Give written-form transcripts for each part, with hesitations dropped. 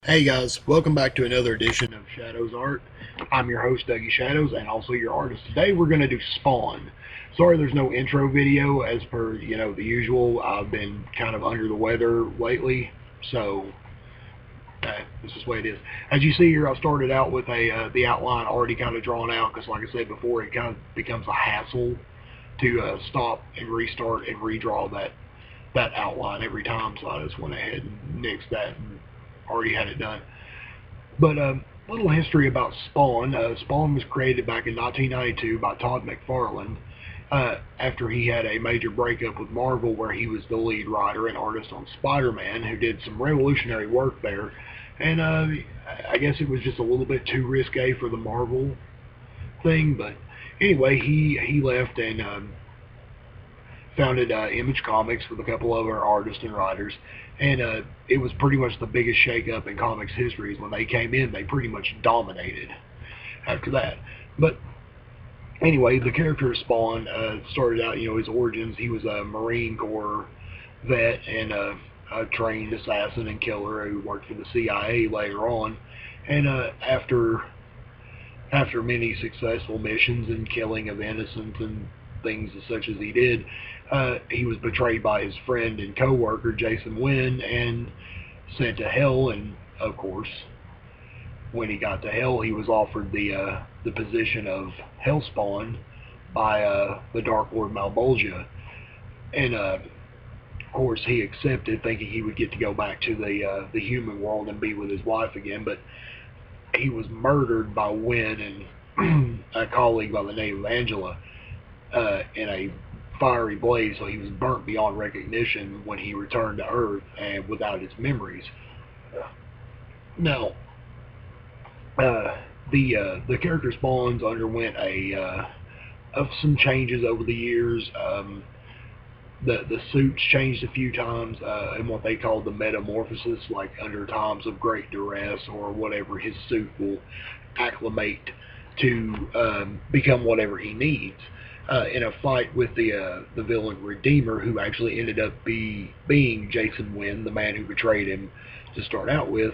Hey guys, welcome back to another edition of Shadows Art. I'm your host Dougie Shadows and also your artist. Today we're going to do Spawn. Sorry there's no intro video as per, the usual. I've been kind of under the weather lately, so this is the way it is. As you see here, I started out with the outline already kind of drawn out because like I said before, it kind of becomes a hassle to stop and restart and redraw that outline every time, so I just went ahead and nixed that and already had it done. But a little history about Spawn. Spawn was created back in 1992 by Todd McFarlane after he had a major breakup with Marvel where he was the lead writer and artist on Spider-Man, who did some revolutionary work there. And I guess it was just a little bit too risque for the Marvel thing, but anyway, he left and founded Image Comics with a couple other artists and writers, and it was pretty much the biggest shakeup in comics history. When they came in, they pretty much dominated after that. But anyway, the character of Spawn started out, his origins. He was a Marine Corps vet and a trained assassin and killer who worked for the CIA later on. And after many successful missions and killing of innocents and things such as he did, he was betrayed by his friend and co-worker Jason Wynn and sent to hell. And of course, when he got to hell, he was offered the position of Hellspawn by the Dark Lord Malbolgia, and of course he accepted, thinking he would get to go back to the human world and be with his wife again. But he was murdered by Wynn and a colleague by the name of Angela in a fiery blaze, so he was burnt beyond recognition when he returned to Earth and without his memories. Now, the character Spawns underwent of some changes over the years. The suits changed a few times in what they call the metamorphosis, like under times of great duress or whatever, his suit will acclimate to become whatever he needs. In a fight with the villain Redeemer, who actually ended up being Jason Wynn, the man who betrayed him to start out with.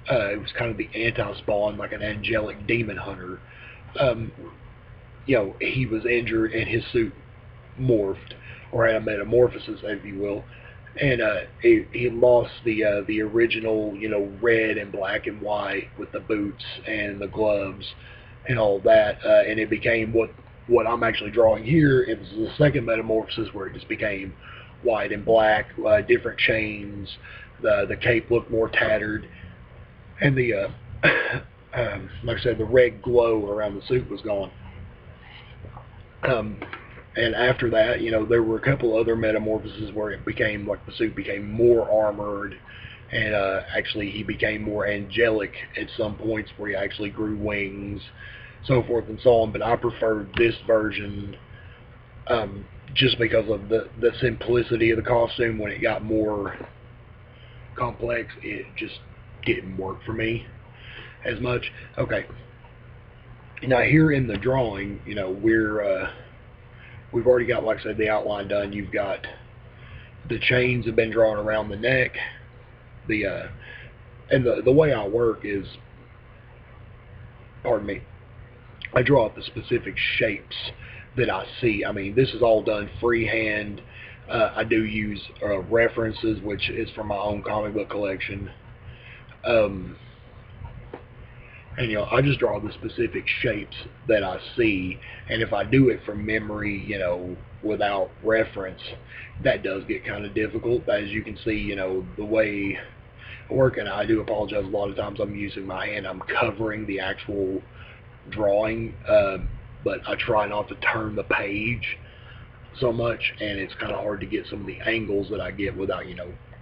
It was kind of the anti-Spawn, like an angelic demon hunter. Um, he was injured and his suit morphed, or had a metamorphosis, if you will. And he lost the original, red and black and white with the boots and the gloves and all that, and it became what I'm actually drawing here. It was the second metamorphosis where it just became white and black, different chains. The cape looked more tattered, and the like I said, the red glow around the suit was gone. Um, and after that, there were a couple other metamorphoses where it became like the suit became more armored, and actually he became more angelic at some points where he actually grew wings, so forth and so on. But I preferred this version just because of the simplicity of the costume. When it got more complex, it just didn't work for me as much. Okay, now here in the drawing, we've already got, like I said, the outline done. You've got the chains have been drawn around the neck. The and the way I work is, pardon me, I draw up the specific shapes that I see. I mean, this is all done freehand. I do use references, which is from my own comic book collection. Um, and I just draw the specific shapes that I see. And if I do it from memory, without reference, that does get kind of difficult. As you can see, the way I work, and I do apologize, a lot of times I'm using my hand, I'm covering the actual drawing, but I try not to turn the page so much, and it's kind of hard to get some of the angles that I get without,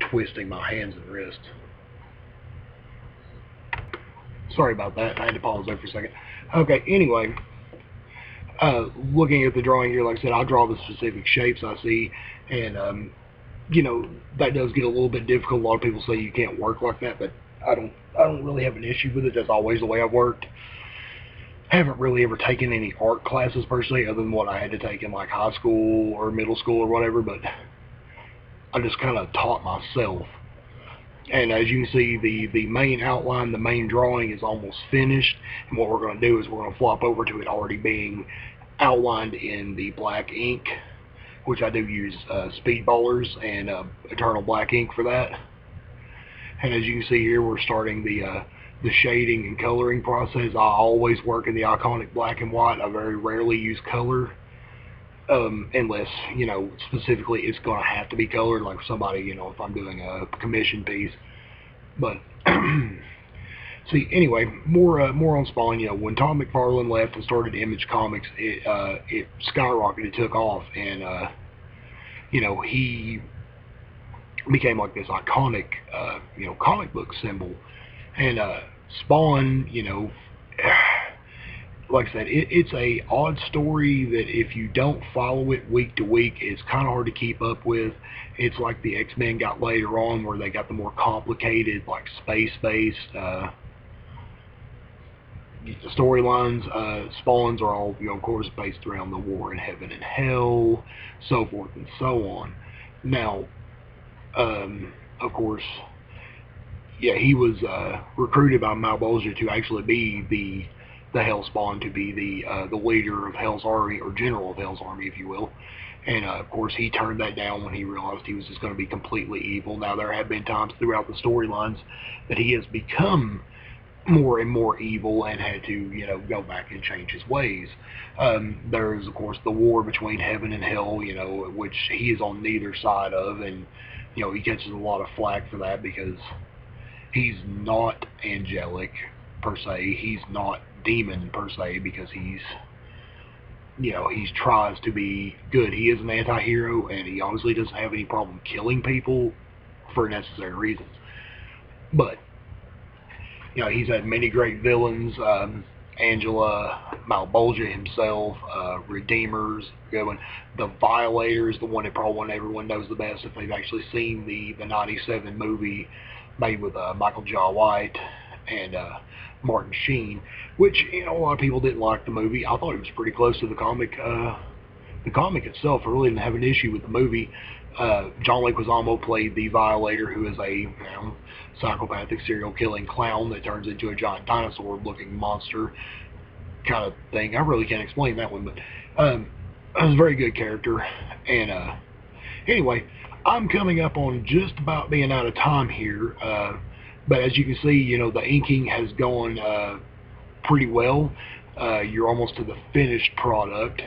twisting my hands and wrists. Sorry about that. I had to pause there for a second. Okay, anyway, looking at the drawing here, like I said, I draw the specific shapes I see, and that does get a little bit difficult. A lot of people say you can't work like that, but I don't really have an issue with it. That's always the way I've worked. I haven't really ever taken any art classes personally, other than what I had to take in like high school or middle school or whatever, but I just kind of taught myself. And as you can see, the main outline, the main drawing is almost finished. And what we're going to do is we're going to flop over to it already being outlined in the black ink, which I do use Speedballers and Eternal Black ink for that. And as you can see here, we're starting the shading and coloring process. I always work in the iconic black and white. I very rarely use color. Unless, specifically it's going to have to be colored, like somebody, if I'm doing a commission piece. But, see, anyway, more on Spawn. When Todd McFarlane left and started Image Comics, it skyrocketed, took off, and, he became like this iconic, comic book symbol. And, Spawn, like I said, it's a odd story that if you don't follow it week to week, it's kind of hard to keep up with. It's like the X-Men got later on, where they got the more complicated, like space-based storylines. Spawns are all, of course, based around the war in heaven and hell, so forth and so on. Now, of course, yeah, he was recruited by Malbolgia to actually be the Hellspawn, to be the leader of Hell's Army, or general of Hell's Army, if you will. And of course, he turned that down when he realized he was just going to be completely evil. Now, there have been times throughout the storylines that he has become more and more evil and had to, go back and change his ways. There is, of course, the war between heaven and hell, which he is on neither side of, and he catches a lot of flack for that because he's not angelic per se. He's not demon per se, because he tries to be good. He is an anti-hero, and he obviously doesn't have any problem killing people for necessary reasons. But he's had many great villains. Angela, Malbolgia himself, Redeemers, good one. The Violator is the one that probably everyone knows the best if they've actually seen the '97 movie made with Michael Jai White and Martin Sheen, which a lot of people didn't like the movie. I thought it was pretty close to the comic. The comic itself, I really didn't have an issue with the movie. John Leguizamo played the Violator, who is a psychopathic serial killing clown that turns into a giant dinosaur-looking monster kind of thing. I really can't explain that one, but it was a very good character. And anyway, I'm coming up on just about being out of time here. But as you can see, the inking has gone pretty well. You're almost to the finished product.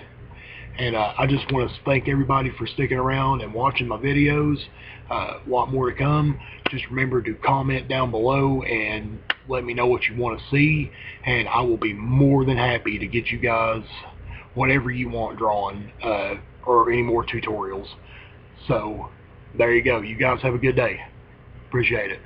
And I just want to thank everybody for sticking around and watching my videos. A lot more to come. Just remember to comment down below and let me know what you want to see. And I will be more than happy to get you guys whatever you want drawn, or any more tutorials. So, there you go. You guys have a good day. Appreciate it.